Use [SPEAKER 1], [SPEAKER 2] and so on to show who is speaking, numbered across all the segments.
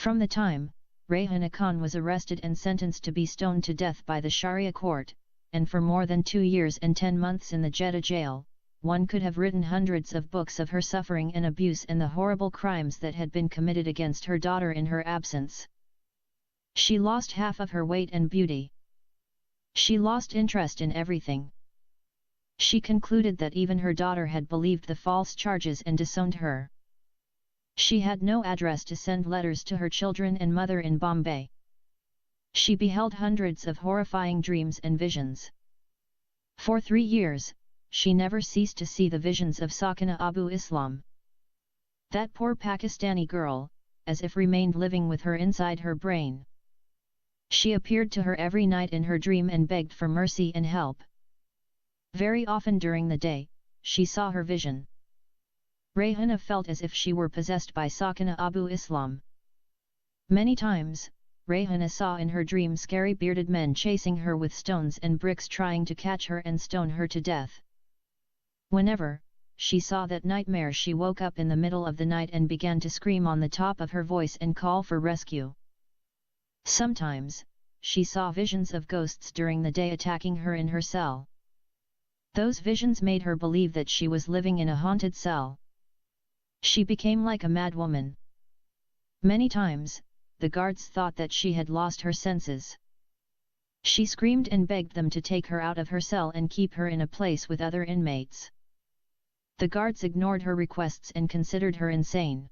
[SPEAKER 1] From the time, Rehana Khan was arrested and sentenced to be stoned to death by the Sharia court, and for more than 2 years and 10 months in the Jeddah jail, one could have written hundreds of books of her suffering and abuse and the horrible crimes that had been committed against her daughter in her absence. She lost half of her weight and beauty. She lost interest in everything. She concluded that even her daughter had believed the false charges and disowned her. She had no address to send letters to her children and mother in Bombay. She beheld hundreds of horrifying dreams and visions. For 3 years, she never ceased to see the visions of Sakina Abu Islam. That poor Pakistani girl, as if remained living with her inside her brain. She appeared to her every night in her dream and begged for mercy and help. Very often during the day, she saw her vision. Rehana felt as if she were possessed by Sakina Abu Islam. Many times, Rehana saw in her dream scary bearded men chasing her with stones and bricks trying to catch her and stone her to death. Whenever she saw that nightmare, she woke up in the middle of the night and began to scream on the top of her voice and call for rescue. Sometimes, she saw visions of ghosts during the day attacking her in her cell. Those visions made her believe that she was living in a haunted cell. She became like a mad woman. Many times, the guards thought that she had lost her senses. She screamed and begged them to take her out of her cell and keep her in a place with other inmates. The guards ignored her requests and considered her insane.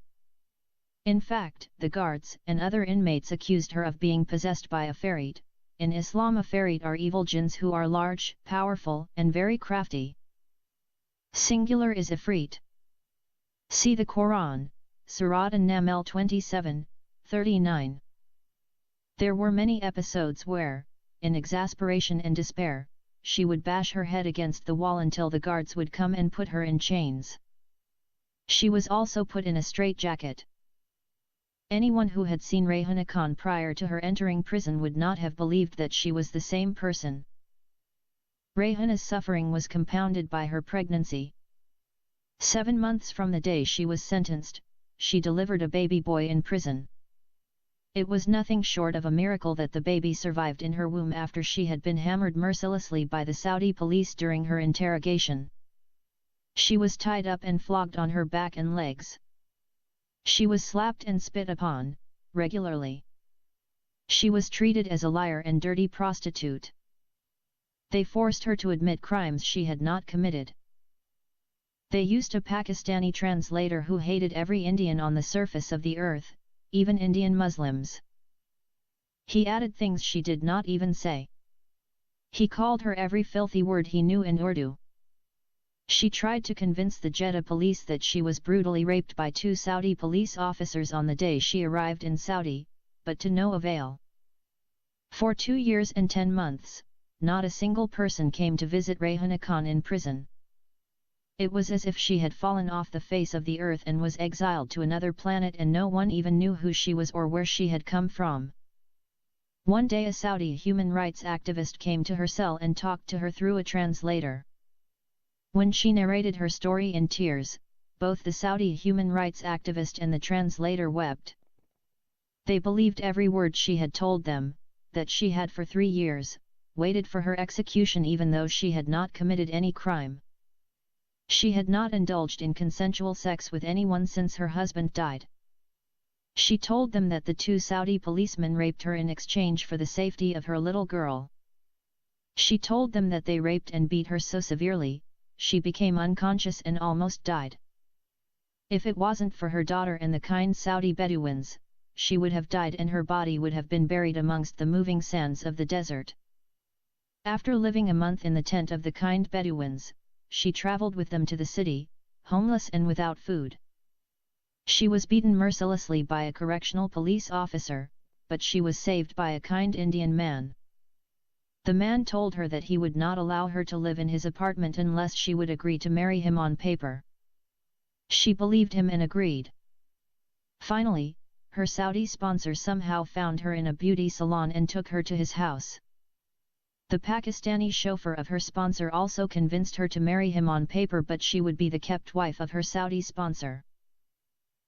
[SPEAKER 1] In fact, the guards and other inmates accused her of being possessed by a Farit. In Islam, a Farit are evil jinns who are large, powerful, and very crafty. Singular is Ifrit. See the Quran, Surat An-Naml 27:39. There were many episodes where, in exasperation and despair, she would bash her head against the wall until the guards would come and put her in chains. She was also put in a straitjacket. Anyone who had seen Rehana Khan prior to her entering prison would not have believed that she was the same person. Rehana's suffering was compounded by her pregnancy. 7 months from the day she was sentenced, she delivered a baby boy in prison. It was nothing short of a miracle that the baby survived in her womb after she had been hammered mercilessly by the Saudi police during her interrogation. She was tied up and flogged on her back and legs. She was slapped and spit upon, regularly. She was treated as a liar and dirty prostitute. They forced her to admit crimes she had not committed. They used a Pakistani translator who hated every Indian on the surface of the earth, even Indian Muslims. He added things she did not even say. He called her every filthy word he knew in Urdu. She tried to convince the Jeddah police that she was brutally raped by 2 Saudi police officers on the day she arrived in Saudi, but to no avail. For 2 years and 10 months, not a single person came to visit Rehana Khan in prison. It was as if she had fallen off the face of the earth and was exiled to another planet, and no one even knew who she was or where she had come from. One day a Saudi human rights activist came to her cell and talked to her through a translator. When she narrated her story in tears, both the Saudi human rights activist and the translator wept. They believed every word she had told them, that she had for 3 years, waited for her execution even though she had not committed any crime. She had not indulged in consensual sex with anyone since her husband died. She told them that the 2 Saudi policemen raped her in exchange for the safety of her little girl. She told them that they raped and beat her so severely, she became unconscious and almost died. If it wasn't for her daughter and the kind Saudi Bedouins, she would have died and her body would have been buried amongst the moving sands of the desert. After living a month in the tent of the kind Bedouins, she traveled with them to the city, homeless and without food. She was beaten mercilessly by a correctional police officer, but she was saved by a kind Indian man. The man told her that he would not allow her to live in his apartment unless she would agree to marry him on paper. She believed him and agreed. Finally, her Saudi sponsor somehow found her in a beauty salon and took her to his house. The Pakistani chauffeur of her sponsor also convinced her to marry him on paper, but she would be the kept wife of her Saudi sponsor.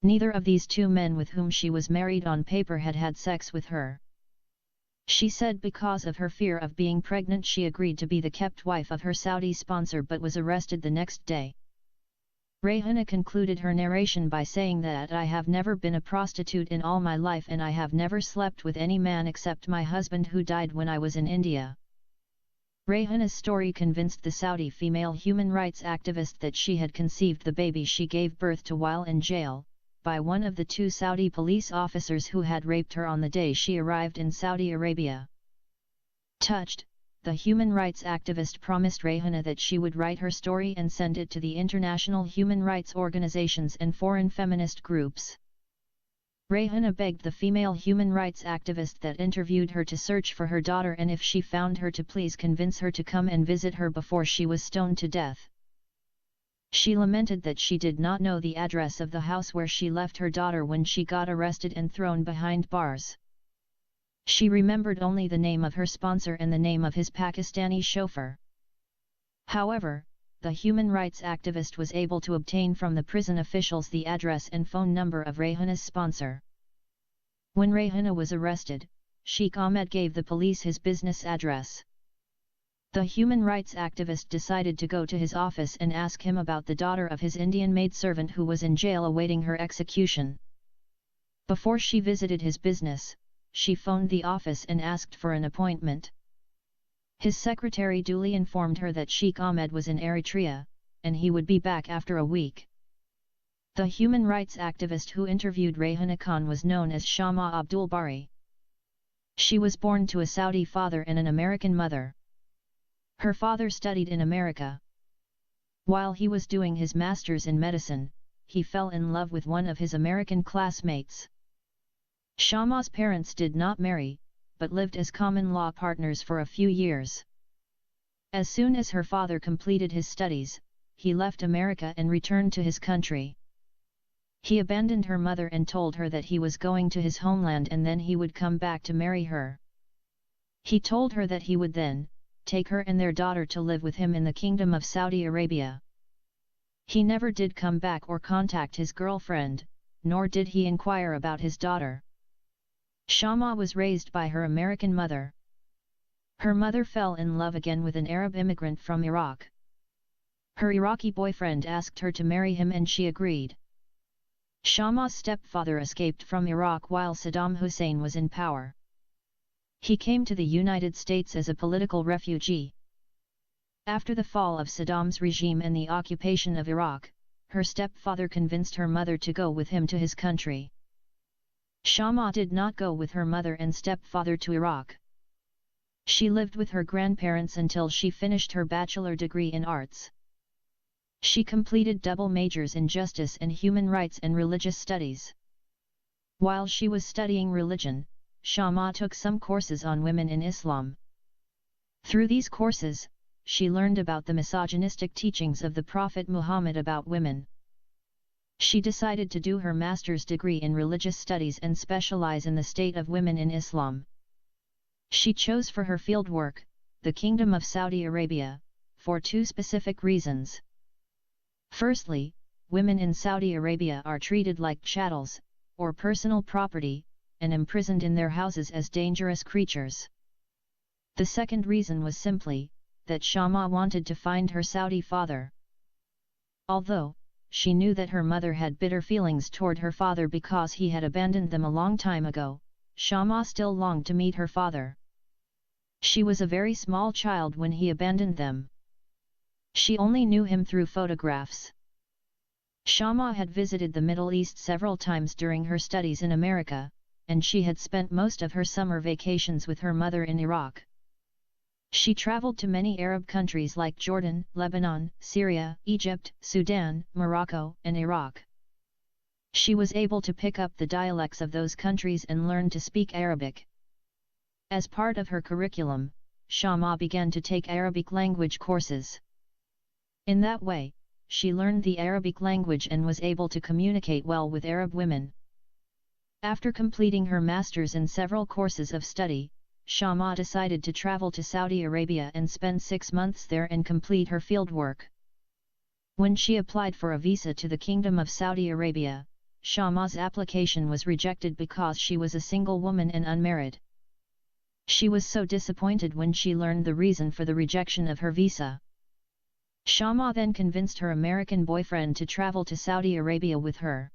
[SPEAKER 1] Neither of these two men with whom she was married on paper had had sex with her. She said because of her fear of being pregnant she agreed to be the kept wife of her Saudi sponsor but was arrested the next day. Rayhana concluded her narration by saying that I have never been a prostitute in all my life and I have never slept with any man except my husband who died when I was in India. Rayhana's story convinced the Saudi female human rights activist that she had conceived the baby she gave birth to while in jail, by one of the two Saudi police officers who had raped her on the day she arrived in Saudi Arabia. Touched, the human rights activist promised Rayhana that she would write her story and send it to the international human rights organizations and foreign feminist groups. Rayhana begged the female human rights activist that interviewed her to search for her daughter and if she found her to please convince her to come and visit her before she was stoned to death. She lamented that she did not know the address of the house where she left her daughter when she got arrested and thrown behind bars. She remembered only the name of her sponsor and the name of his Pakistani chauffeur. However, the human rights activist was able to obtain from the prison officials the address and phone number of Rayhana's sponsor. When Rayhana was arrested, Sheikh Ahmed gave the police his business address. The human rights activist decided to go to his office and ask him about the daughter of his Indian maidservant who was in jail awaiting her execution. Before she visited his business, she phoned the office and asked for an appointment. His secretary duly informed her that Sheikh Ahmed was in Eritrea, and he would be back after a week. The human rights activist who interviewed Rayhana Khan was known as Shama Abdul Bari. She was born to a Saudi father and an American mother. Her father studied in America. While he was doing his master's in medicine, he fell in love with one of his American classmates. Shama's parents did not marry, but lived as common-law partners for a few years. As soon as her father completed his studies, he left America and returned to his country. He abandoned her mother and told her that he was going to his homeland and then he would come back to marry her. He told her that he would then take her and their daughter to live with him in the Kingdom of Saudi Arabia. He never did come back or contact his girlfriend, nor did he inquire about his daughter. Shama was raised by her American mother. Her mother fell in love again with an Arab immigrant from Iraq. Her Iraqi boyfriend asked her to marry him and she agreed. Shama's stepfather escaped from Iraq while Saddam Hussein was in power. He came to the United States as a political refugee. After the fall of Saddam's regime and the occupation of Iraq, her stepfather convinced her mother to go with him to his country. Shama did not go with her mother and stepfather to Iraq. She lived with her grandparents until she finished her bachelor degree in arts. She completed double majors in justice and human rights and religious studies. While she was studying religion, Shama took some courses on women in Islam. Through these courses, she learned about the misogynistic teachings of the Prophet Muhammad about women. She decided to do her master's degree in religious studies and specialize in the state of women in Islam. She chose for her fieldwork, the Kingdom of Saudi Arabia, for two specific reasons. Firstly, women in Saudi Arabia are treated like chattels, or personal property, and imprisoned in their houses as dangerous creatures. The second reason was simply, that Shama wanted to find her Saudi father. Although, she knew that her mother had bitter feelings toward her father because he had abandoned them a long time ago, Shama still longed to meet her father. She was a very small child when he abandoned them. She only knew him through photographs. Shama had visited the Middle East several times during her studies in America, and she had spent most of her summer vacations with her mother in Iraq. She traveled to many Arab countries like Jordan, Lebanon, Syria, Egypt, Sudan, Morocco, and Iraq. She was able to pick up the dialects of those countries and learn to speak Arabic. As part of her curriculum, Shama began to take Arabic language courses. In that way, she learned the Arabic language and was able to communicate well with Arab women. After completing her master's in several courses of study, Shama decided to travel to Saudi Arabia and spend 6 months there and complete her fieldwork. When she applied for a visa to the Kingdom of Saudi Arabia, Shama's application was rejected because she was a single woman and unmarried. She was so disappointed when she learned the reason for the rejection of her visa. Shama then convinced her American boyfriend to travel to Saudi Arabia with her.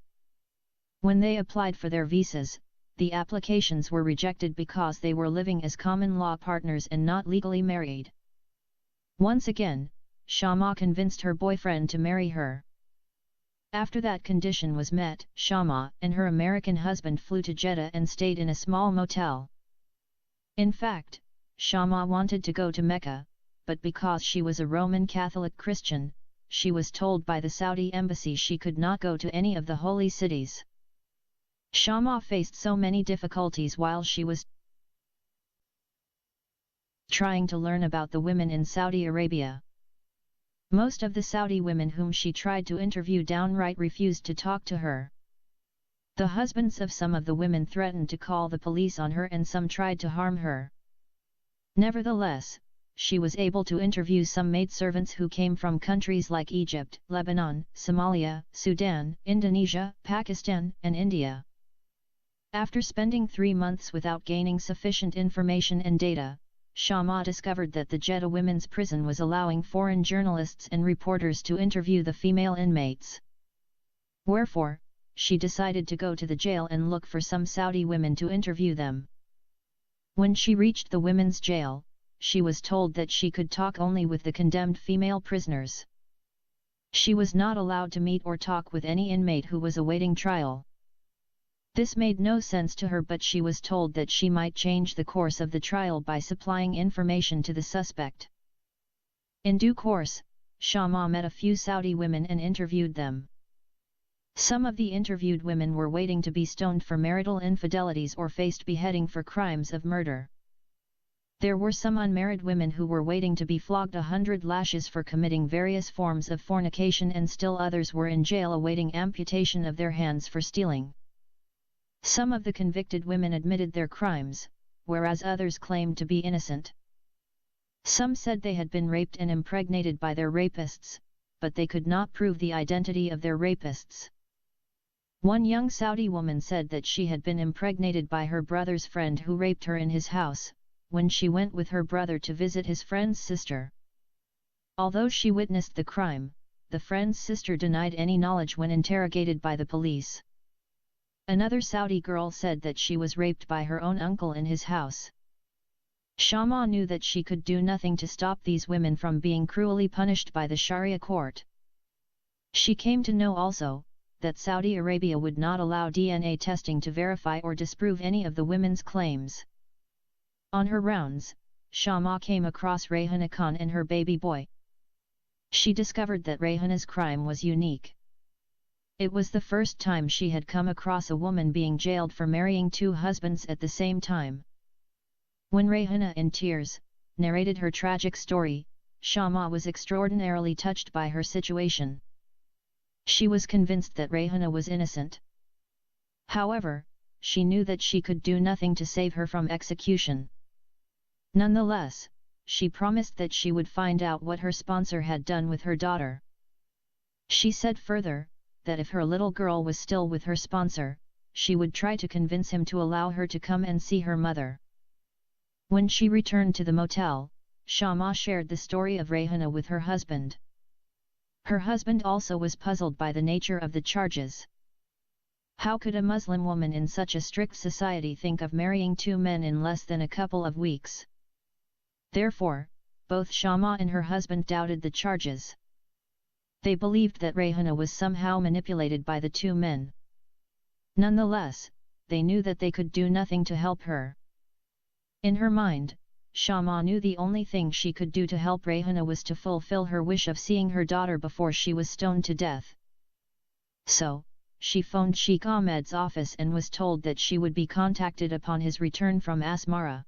[SPEAKER 1] When they applied for their visas, the applications were rejected because they were living as common-law partners and not legally married. Once again, Shama convinced her boyfriend to marry her. After that condition was met, Shama and her American husband flew to Jeddah and stayed in a small motel. In fact, Shama wanted to go to Mecca, but because she was a Roman Catholic Christian, she was told by the Saudi embassy she could not go to any of the holy cities. Shama faced so many difficulties while she was trying to learn about the women in Saudi Arabia. Most of the Saudi women whom she tried to interview downright refused to talk to her. The husbands of some of the women threatened to call the police on her and some tried to harm her. Nevertheless, she was able to interview some maidservants who came from countries like Egypt, Lebanon, Somalia, Sudan, Indonesia, Pakistan, and India. After spending 3 months without gaining sufficient information and data, Shama discovered that the Jeddah women's prison was allowing foreign journalists and reporters to interview the female inmates. Wherefore, she decided to go to the jail and look for some Saudi women to interview them. When she reached the women's jail, she was told that she could talk only with the condemned female prisoners. She was not allowed to meet or talk with any inmate who was awaiting trial. This made no sense to her, but she was told that she might change the course of the trial by supplying information to the suspect. In due course, Shama met a few Saudi women and interviewed them. Some of the interviewed women were waiting to be stoned for marital infidelities or faced beheading for crimes of murder. There were some unmarried women who were waiting to be flogged 100 lashes for committing various forms of fornication, and still others were in jail awaiting amputation of their hands for stealing. Some of the convicted women admitted their crimes, whereas others claimed to be innocent. Some said they had been raped and impregnated by their rapists, but they could not prove the identity of their rapists. One young Saudi woman said that she had been impregnated by her brother's friend who raped her in his house, when she went with her brother to visit his friend's sister. Although she witnessed the crime, the friend's sister denied any knowledge when interrogated by the police. Another Saudi girl said that she was raped by her own uncle in his house. Shama knew that she could do nothing to stop these women from being cruelly punished by the Sharia court. She came to know also, that Saudi Arabia would not allow DNA testing to verify or disprove any of the women's claims. On her rounds, Shama came across Rayhana Khan and her baby boy. She discovered that Rayhana's crime was unique. It was the first time she had come across a woman being jailed for marrying 2 husbands at the same time. When Rayhana, in tears, narrated her tragic story, Shama was extraordinarily touched by her situation. She was convinced that Rayhana was innocent. However, she knew that she could do nothing to save her from execution. Nonetheless, she promised that she would find out what her sponsor had done with her daughter. She said further, that if her little girl was still with her sponsor, she would try to convince him to allow her to come and see her mother. When she returned to the motel, Shama shared the story of Rayhana with her husband. Her husband also was puzzled by the nature of the charges. How could a Muslim woman in such a strict society think of marrying 2 men in less than a couple of weeks? Therefore, both Shama and her husband doubted the charges. They believed that Rayhana was somehow manipulated by the 2 men. Nonetheless, they knew that they could do nothing to help her. In her mind, Shama knew the only thing she could do to help Rayhana was to fulfill her wish of seeing her daughter before she was stoned to death. So, she phoned Sheikh Ahmed's office and was told that she would be contacted upon his return from Asmara.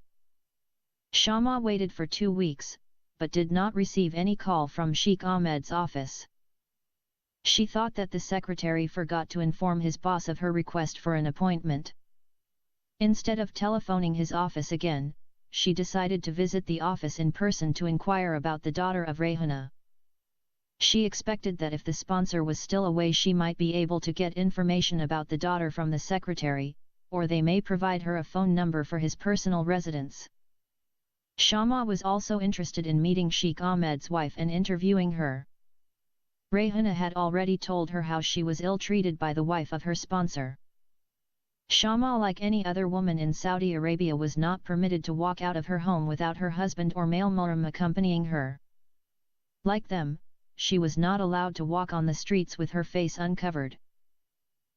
[SPEAKER 1] Shama waited for 2 weeks, but did not receive any call from Sheikh Ahmed's office. She thought that the secretary forgot to inform his boss of her request for an appointment. Instead of telephoning his office again, she decided to visit the office in person to inquire about the daughter of Rayhana. She expected that if the sponsor was still away she might be able to get information about the daughter from the secretary, or they may provide her a phone number for his personal residence. Shama was also interested in meeting Sheikh Ahmed's wife and interviewing her. Rayhana had already told her how she was ill-treated by the wife of her sponsor. Shama, like any other woman in Saudi Arabia, was not permitted to walk out of her home without her husband or male mahram accompanying her. Like them, she was not allowed to walk on the streets with her face uncovered.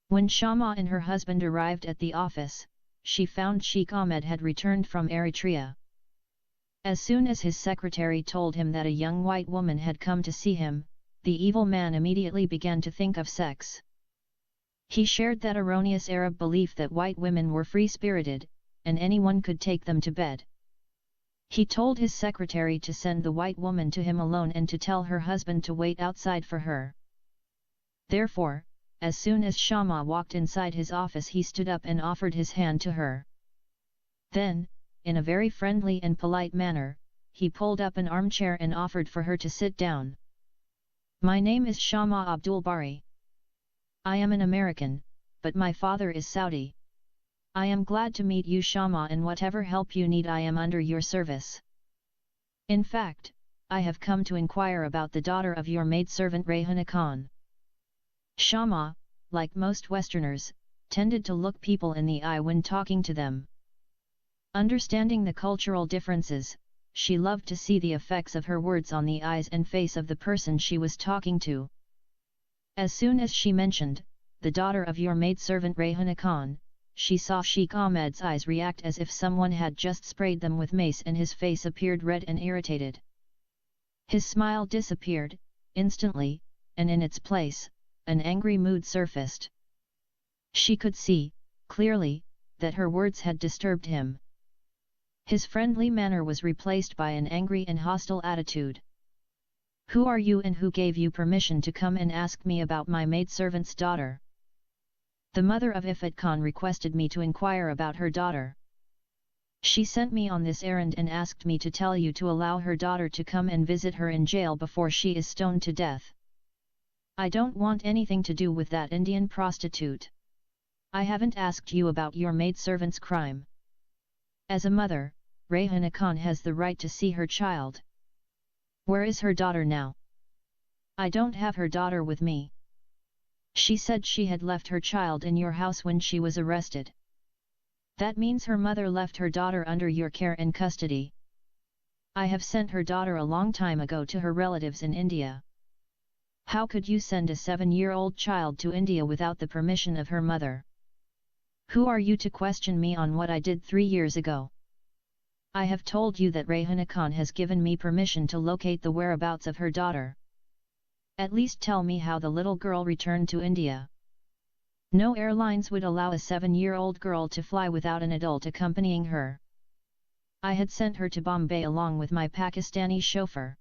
[SPEAKER 1] When Shama and her husband arrived at the office, she found Sheikh Ahmed had returned from Eritrea. As soon as his secretary told him that a young white woman had come to see him, the evil man immediately began to think of sex. He shared that erroneous Arab belief that white women were free-spirited, and anyone could take them to bed. He told his secretary to send the white woman to him alone and to tell her husband to wait outside for her. Therefore, as soon as Shama walked inside his office, he stood up and offered his hand to her. Then, in a very friendly and polite manner, he pulled up an armchair and offered for her to sit down. "My name is Shama Abdul Bari. I am an American, but my father is Saudi. I am glad to meet you, Shama, and whatever help you need I am under your service. In fact, I have come to inquire about the daughter of your maidservant Rayhana Khan." Shama, like most Westerners, tended to look people in the eye when talking to them. Understanding the cultural differences, she loved to see the effects of her words on the eyes and face of the person she was talking to. As soon as she mentioned, "the daughter of your maidservant Rayhana Khan," she saw Sheikh Ahmed's eyes react as if someone had just sprayed them with mace, and his face appeared red and irritated. His smile disappeared instantly, and in its place, an angry mood surfaced. She could see, clearly, that her words had disturbed him. His friendly manner was replaced by an angry and hostile attitude. "Who are you and who gave you permission to come and ask me about my maidservant's daughter?" "The mother of Ifat Khan requested me to inquire about her daughter. She sent me on this errand and asked me to tell you to allow her daughter to come and visit her in jail before she is stoned to death. I don't want anything to do with that Indian prostitute. I haven't asked you about your maidservant's crime. As a mother, Rayhana Khan has the right to see her child. Where is her daughter now?" "I don't have her daughter with me. She said she had left her child in your house when she was arrested." "That means her mother left her daughter under your care and custody. I have sent her daughter a long time ago to her relatives in India. How could you send a 7-year-old child to India without the permission of her mother? Who are you to question me on what I did 3 years ago? I have told you that Rayhana Khan has given me permission to locate the whereabouts of her daughter. At least tell me how the little girl returned to India." No airlines would allow a 7-year-old girl to fly without an adult accompanying her. "I had sent her to Bombay along with my Pakistani chauffeur."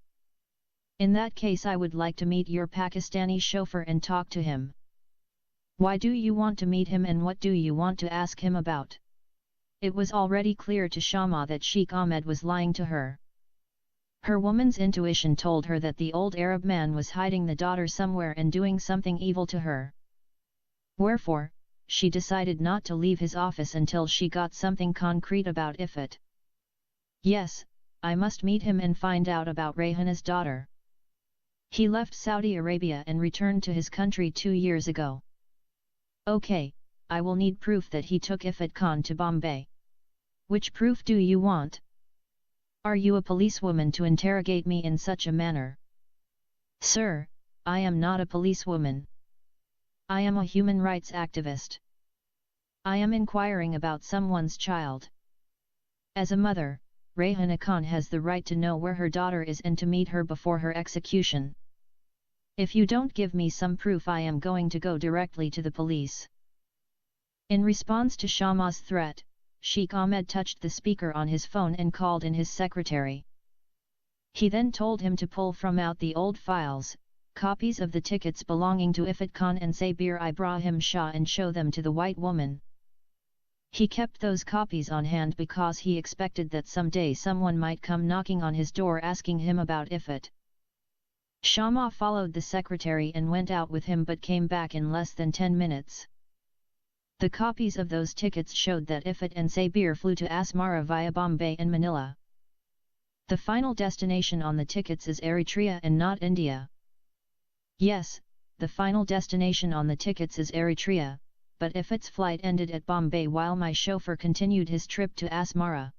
[SPEAKER 1] "In that case I would like to meet your Pakistani chauffeur and talk to him." "Why do you want to meet him and what do you want to ask him about?" It was already clear to Shama that Sheikh Ahmed was lying to her. Her woman's intuition told her that the old Arab man was hiding the daughter somewhere and doing something evil to her. Wherefore, she decided not to leave his office until she got something concrete about Ifat. "Yes, I must meet him and find out about Rayhana's daughter. He left Saudi Arabia and returned to his country 2 years ago. Okay, I will need proof that he took Ifat Khan to Bombay." "Which proof do you want? Are you a policewoman to interrogate me in such a manner?" "Sir, I am not a policewoman. I am a human rights activist. I am inquiring about someone's child. As a mother, Rayhana Khan has the right to know where her daughter is and to meet her before her execution. If you don't give me some proof I am going to go directly to the police." In response to Shama's threat, Sheikh Ahmed touched the speaker on his phone and called in his secretary. He then told him to pull from out the old files, copies of the tickets belonging to Ifat Khan and Sabir Ibrahim Shah, and show them to the white woman. He kept those copies on hand because he expected that someday someone might come knocking on his door asking him about Ifat. Shama followed the secretary and went out with him but came back in less than 10 minutes. The copies of those tickets showed that Ifat and Sabir flew to Asmara via Bombay and Manila. The final destination on the tickets is Eritrea and not India. Yes, the final destination on the tickets is Eritrea, but Ifat's flight ended at Bombay while my chauffeur continued his trip to Asmara.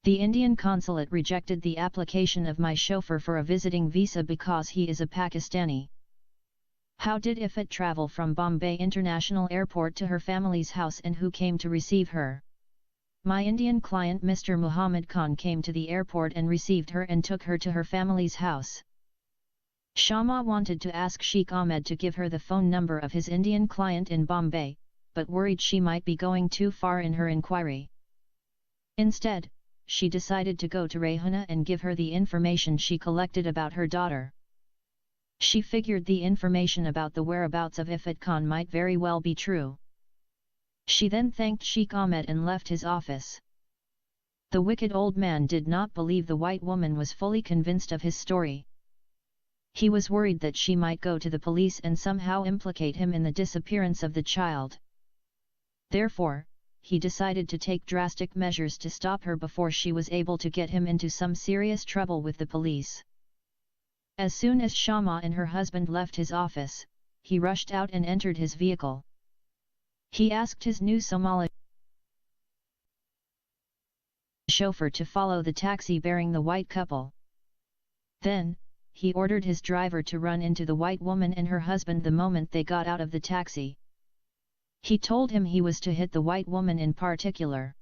[SPEAKER 1] The Indian consulate rejected the application of my chauffeur for a visiting visa because he is a Pakistani. How did Ifat travel from Bombay International Airport to her family's house and who came to receive her? My Indian client Mr. Muhammad Khan came to the airport and received her and took her to her family's house. Shama wanted to ask Sheikh Ahmed to give her the phone number of his Indian client in Bombay, but worried she might be going too far in her inquiry. Instead, she decided to go to Rehana and give her the information she collected about her daughter. She figured the information about the whereabouts of Ifat Khan might very well be true. She then thanked Sheikh Ahmed and left his office. The wicked old man did not believe the white woman was fully convinced of his story. He was worried that she might go to the police and somehow implicate him in the disappearance of the child. Therefore, he decided to take drastic measures to stop her before she was able to get him into some serious trouble with the police. As soon as Shama and her husband left his office, he rushed out and entered his vehicle. He asked his new Somali chauffeur to follow the taxi bearing the white couple. Then, he ordered his driver to run into the white woman and her husband the moment they got out of the taxi. He told him he was to hit the white woman in particular.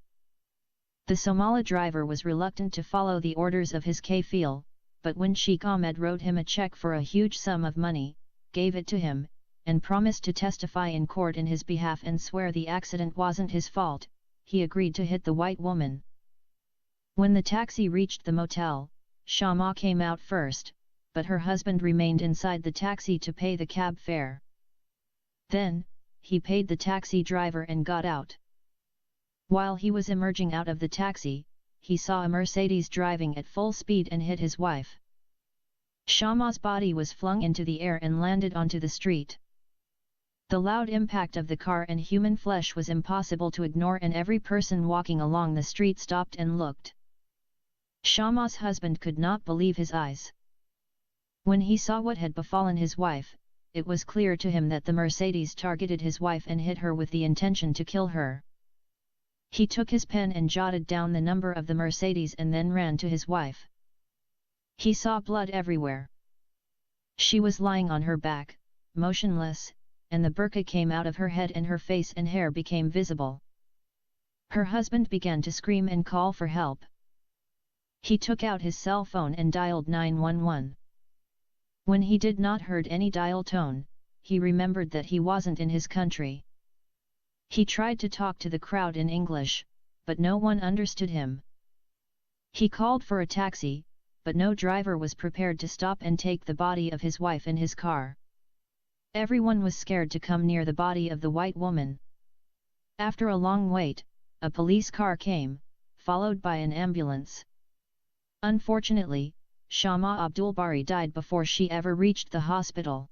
[SPEAKER 1] The Somali driver was reluctant to follow the orders of his kafil, but when Sheikh Ahmed wrote him a check for a huge sum of money, gave it to him, and promised to testify in court in his behalf and swear the accident wasn't his fault, he agreed to hit the white woman. When the taxi reached the motel, Shama came out first, but her husband remained inside the taxi to pay the cab fare. Then, he paid the taxi driver and got out. While he was emerging out of the taxi, he saw a Mercedes driving at full speed and hit his wife. Shama's body was flung into the air and landed onto the street. The loud impact of the car and human flesh was impossible to ignore, and every person walking along the street stopped and looked. Shama's husband could not believe his eyes. When he saw what had befallen his wife, it was clear to him that the Mercedes targeted his wife and hit her with the intention to kill her. He took his pen and jotted down the number of the Mercedes and then ran to his wife. He saw blood everywhere. She was lying on her back, motionless, and the burqa came out of her head and her face and hair became visible. Her husband began to scream and call for help. He took out his cell phone and dialed 911. When he did not heard any dial tone, he remembered that he wasn't in his country. He tried to talk to the crowd in English, but no one understood him. He called for a taxi, but no driver was prepared to stop and take the body of his wife in his car. Everyone was scared to come near the body of the white woman. After a long wait, a police car came, followed by an ambulance. Unfortunately, Shama Abdulbari died before she ever reached the hospital.